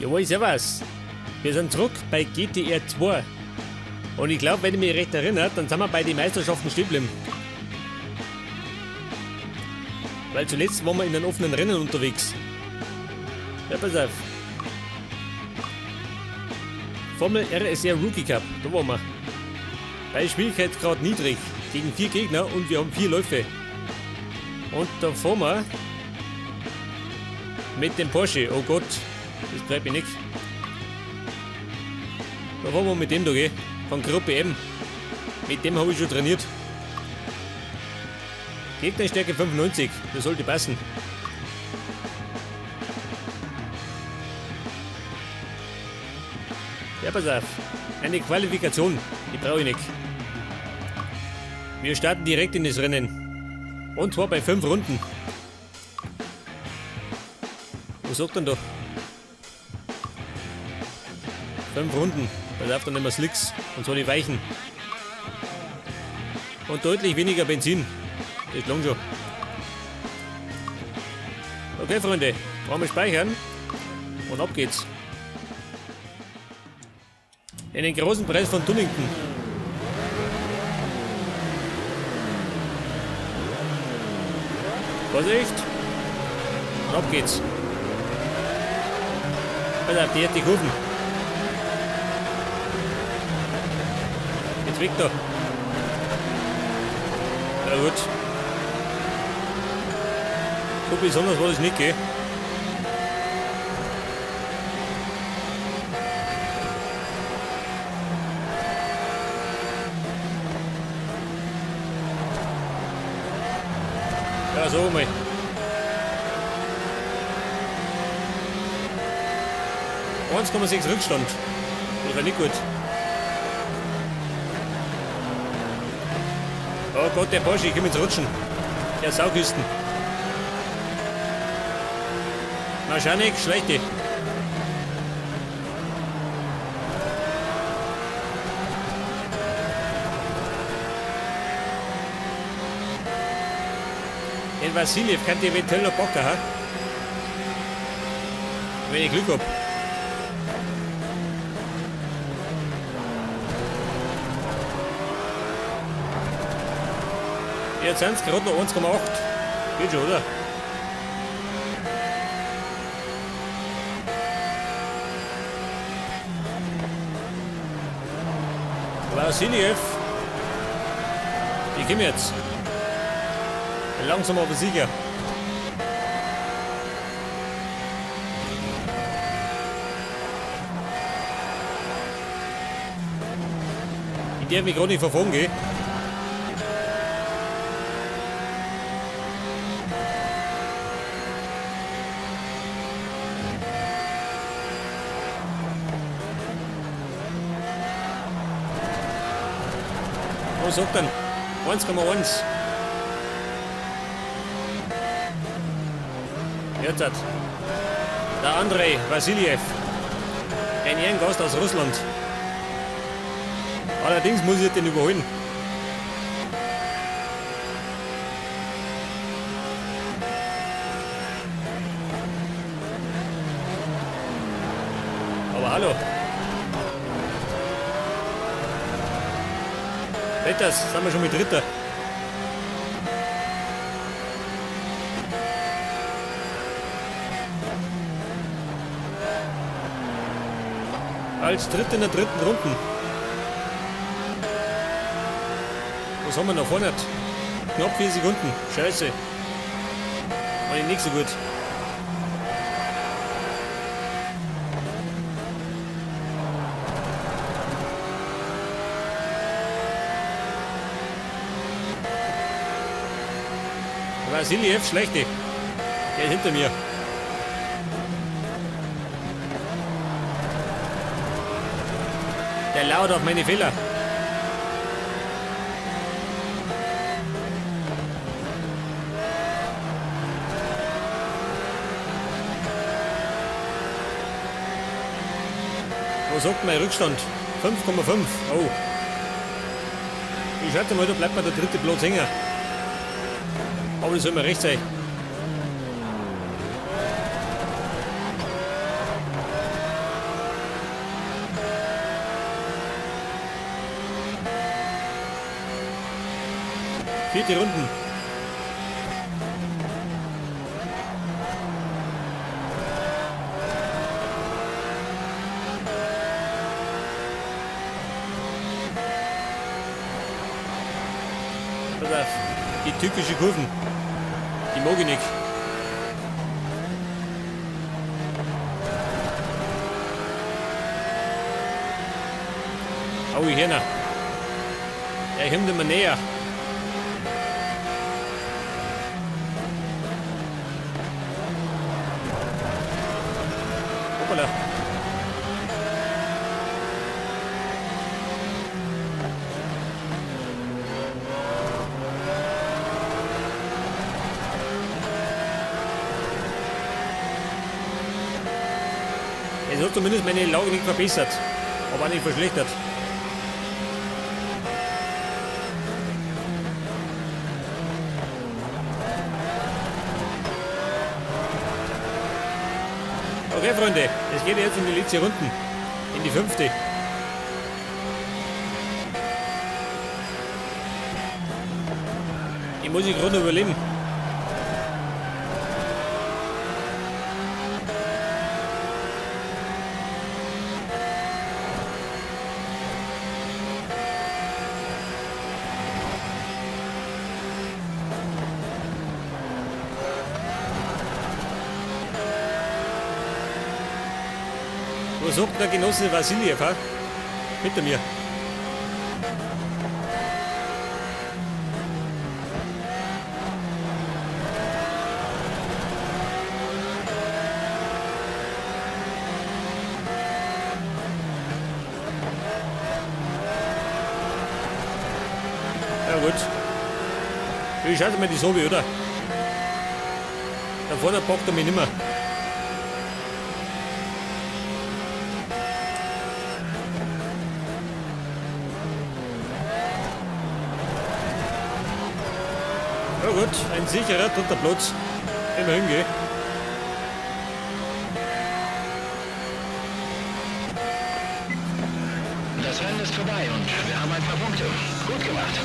Jawohl, servus. Wir sind zurück bei GTR 2. Und ich glaube, wenn ich mich recht erinnere, dann sind wir bei den Meisterschaften stehen geblieben. Weil zuletzt waren wir in einem offenen Rennen unterwegs. Ja, pass auf. Formel RSR Rookie Cup, da waren wir. Bei Schwierigkeitsgrad niedrig, gegen 4 Gegner und wir haben 4 Läufe. Und da fahren wir mit dem Porsche, oh Gott, das bleibt mir nicht. Da fahren wir mit dem da, gell? Von Gruppe M. Mit dem habe ich schon trainiert. Gegnerstärke 95, das sollte passen. Ja, pass auf. Eine Qualifikation, die brauche ich nicht. Wir starten direkt in das Rennen. Und zwar bei 5 Runden. Was sagt denn da? 5 Runden. Da läuft dann immer Slicks. Und zwar die Weichen. Und deutlich weniger Benzin. Das lang schon. Okay, Freunde. Wollen wir speichern? Und ab geht's. In den großen Preis von Dunnington. Vorsicht! Und ab geht's. Pass auf, die hat die Kurven. Jetzt weg da. Na gut. So besonders war das nicht, gell? Ja, so mal. Eins Komma 6 Rückstand. Das war nicht gut. Oh Gott, der Porsche, ich komm ins Rutschen. Der Sauküsten. Wahrscheinlich schlechte. Den Vassiljev könnte eventuell noch packen, ha? Wenn ich Glück hab. Jetzt sind es gerade noch 1,8. Geht schon, oder? Vassiljev. Ich komm jetzt. Langsam aber sicher. Ich darf mich gerade nicht verfolgen, gell? Was sagt denn? 1,1. Jetzt hat der Andrei Vassiljev, ein Ehrengast aus Russland. Allerdings muss ich den überholen. Aber hallo. Wetters, sind wir schon mit Dritter. Als Dritter in der dritten Runde. Was haben wir noch vorne? Knapp 4 Sekunden. Scheiße. War nicht so gut. Vassiljev, schlechte. Der ist hinter mir. Der laut auf meine Fehler. Wo sagt mein Rückstand? 5,5. Oh. Ich schätze mal, da bleibt mir der dritte Platz hängen. Aber das soll mir recht sein. 4. Runden. Pass auf, die türkische Kurven, die mag ich nicht. Au, hier noch. Er kommt immer näher. Hoppala. Es hat zumindest meine Lage nicht verbessert, aber auch nicht verschlechtert. Okay, Freunde, es geht jetzt in die letzte Runden. In die 5. Ich muss die Runde überleben. Wo sagt der Genosse Vassiljev, ha? Hinter mir. Ja gut. Ich schalte mir die Sobe, oder? Da vorne packt er mich nimmer. Ja gut, ein sicherer 3. Platz. Immerhin, gell? Das Rennen ist vorbei und wir haben ein paar Punkte. Gut gemacht.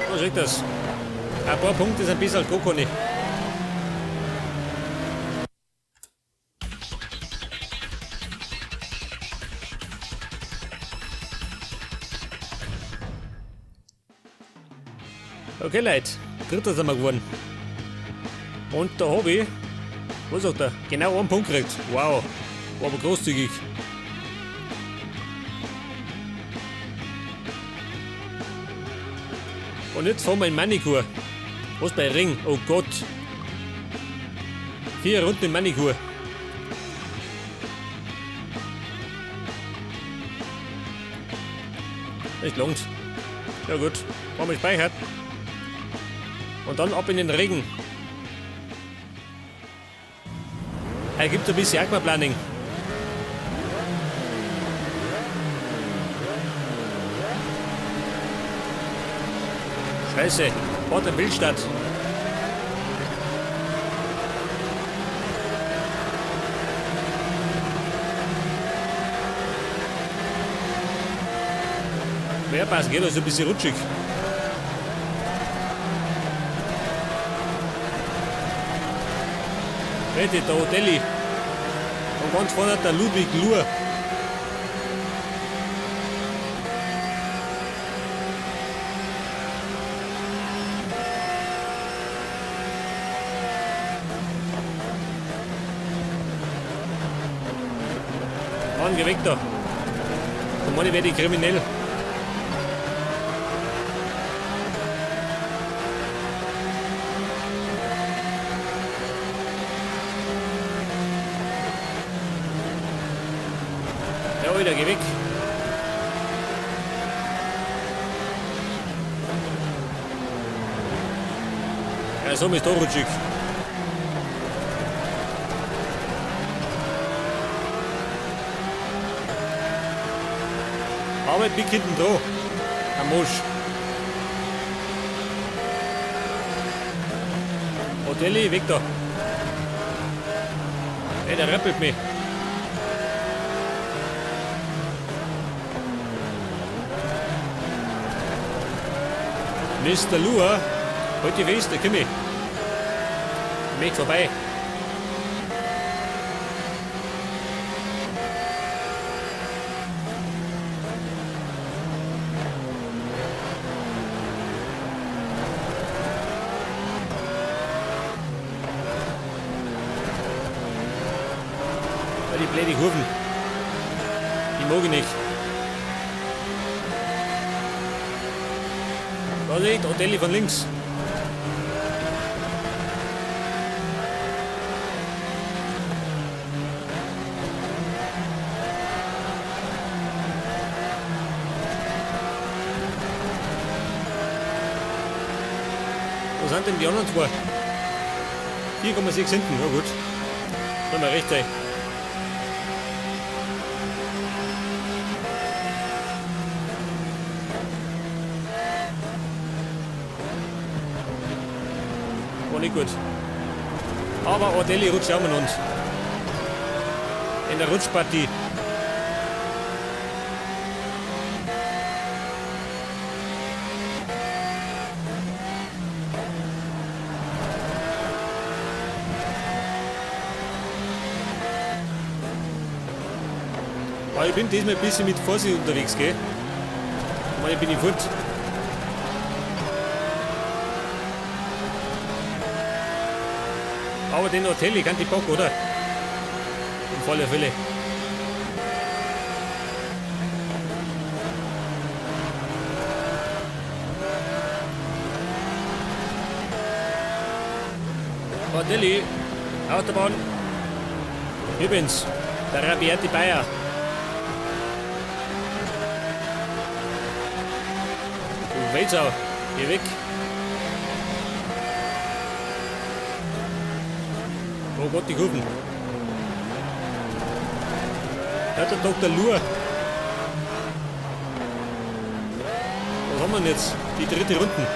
So sieht das. Ein paar Punkte sind besser als Kokoni. Okay, Leute. 3. sind wir geworden. Und da habe ich, was sagt er? Genau 1 Punkt gekriegt. Wow. War aber großzügig. Und jetzt fahren wir in Manikur. Was bei Ring? Oh Gott. 4 Runden in Manikur. Nicht langt. Ja gut. Haben wir gespeichert. Und dann ab in den Regen. Er gibt ein bisschen Aquaplaning. Scheiße, Port der Bildstadt. Querpass geht also ein bisschen rutschig. Bitte, der Hotelli. Und ganz vorne der Ludwig Luhr. Mann, geh weg da. Und Mann, ich werde kriminell. Ja, Alter, geh weg. Ja, so ist da rutschig. Arbeit wie hinten da. Am Mosch. Hotelli, weg da. Ey, der rappelt mich. Mr. Luhr Halt die fest, da komm ich. Ich möchte vorbei. Die blöde Kurven. Die mag ich nicht. Da liegt Otelli von links. Wo sind denn die anderen zwei? 4,6 hinten, na gut. Sollen wir recht sein. War nicht gut. Aber Otelli rutscht auch mit uns. In der Rutschpartie. Aber ich bin diesmal ein bisschen mit Vorsicht unterwegs, gell? Ich bin ich fort. Aber den Otelli kann die Bock, oder? In voller Fälle. Otelli, Autobahn. Übrigens, der Rabiati Bayer. Du Weltsau, geh weg. Oh Gott, die Kurven. Ja, der Dr. Lur. Was haben wir denn jetzt? Die dritte Runde.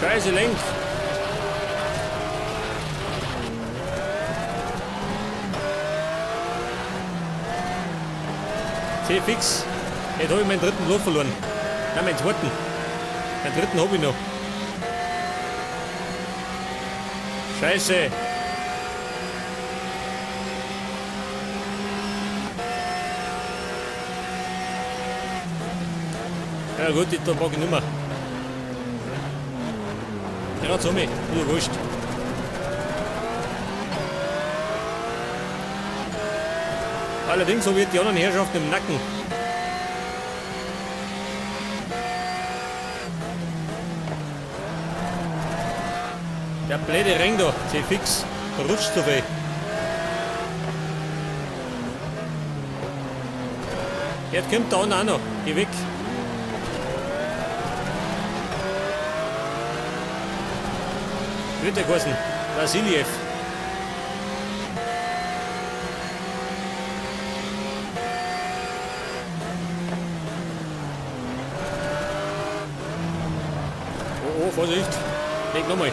Scheiße, lenkt. Sehr fix. Jetzt habe ich meinen dritten Loch verloren. Nein, meinen zweiten. Den dritten habe ich noch. Scheiße. Ja gut, da mag ich nicht mehr. Ja, so mich. Nur wurscht. Allerdings so wird die anderen Herrschaften im Nacken. Der blöde Ring da, sehr fix, rutscht so viel. Jetzt kommt da auch noch, geh weg. Wird der geheißen, Vasiljev. Oh, Vorsicht. Leg nochmal.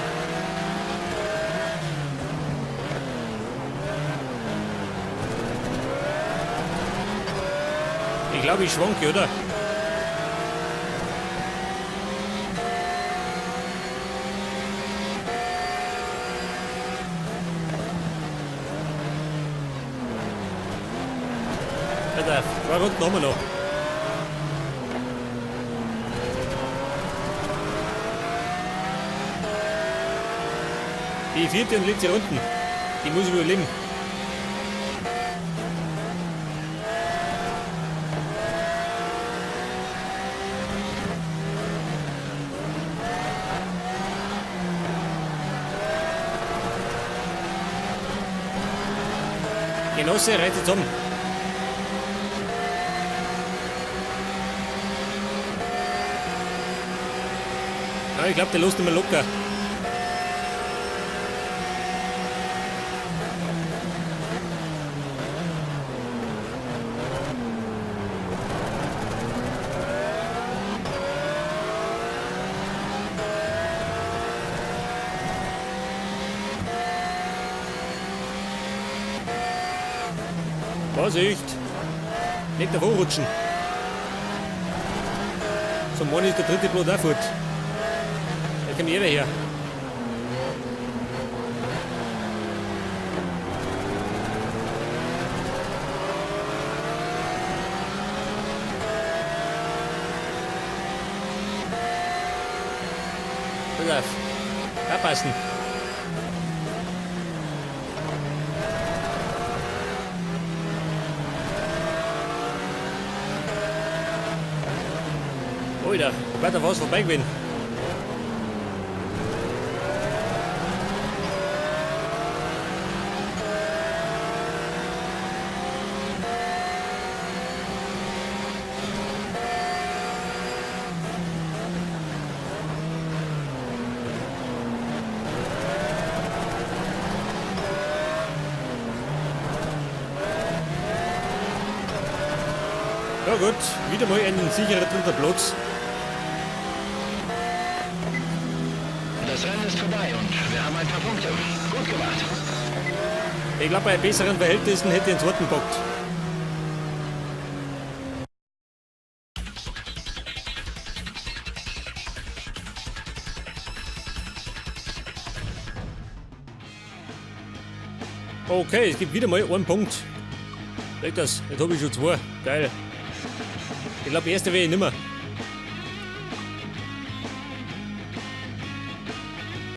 Ich glaube, ich schwanke, oder? Alter, 2 Runden haben wir noch. Die vierte und letzte Runden, die muss ich überleben. Genosse, reißt jetzt um. Ja, ich glaube, der lässt nicht mehr locker. Vorsicht! Nicht davor rutschen! Zum Morgen ist der dritte Blut auch fort. Da kommt jeder her. Pass auf. Abpassen. Alter, weiter was vorbei gewesen. Ja gut, wieder mal einen sicheren dritten Platz. Das Rennen ist vorbei und wir haben ein paar Punkte. Gut gemacht. Ich glaube, bei besseren Verhältnissen hätte ich den zweiten gepackt. Okay, es gibt wieder mal einen Punkt. Seht das, jetzt habe ich schon zwei. Geil. Ich glaube, erste wäre ich nimmer.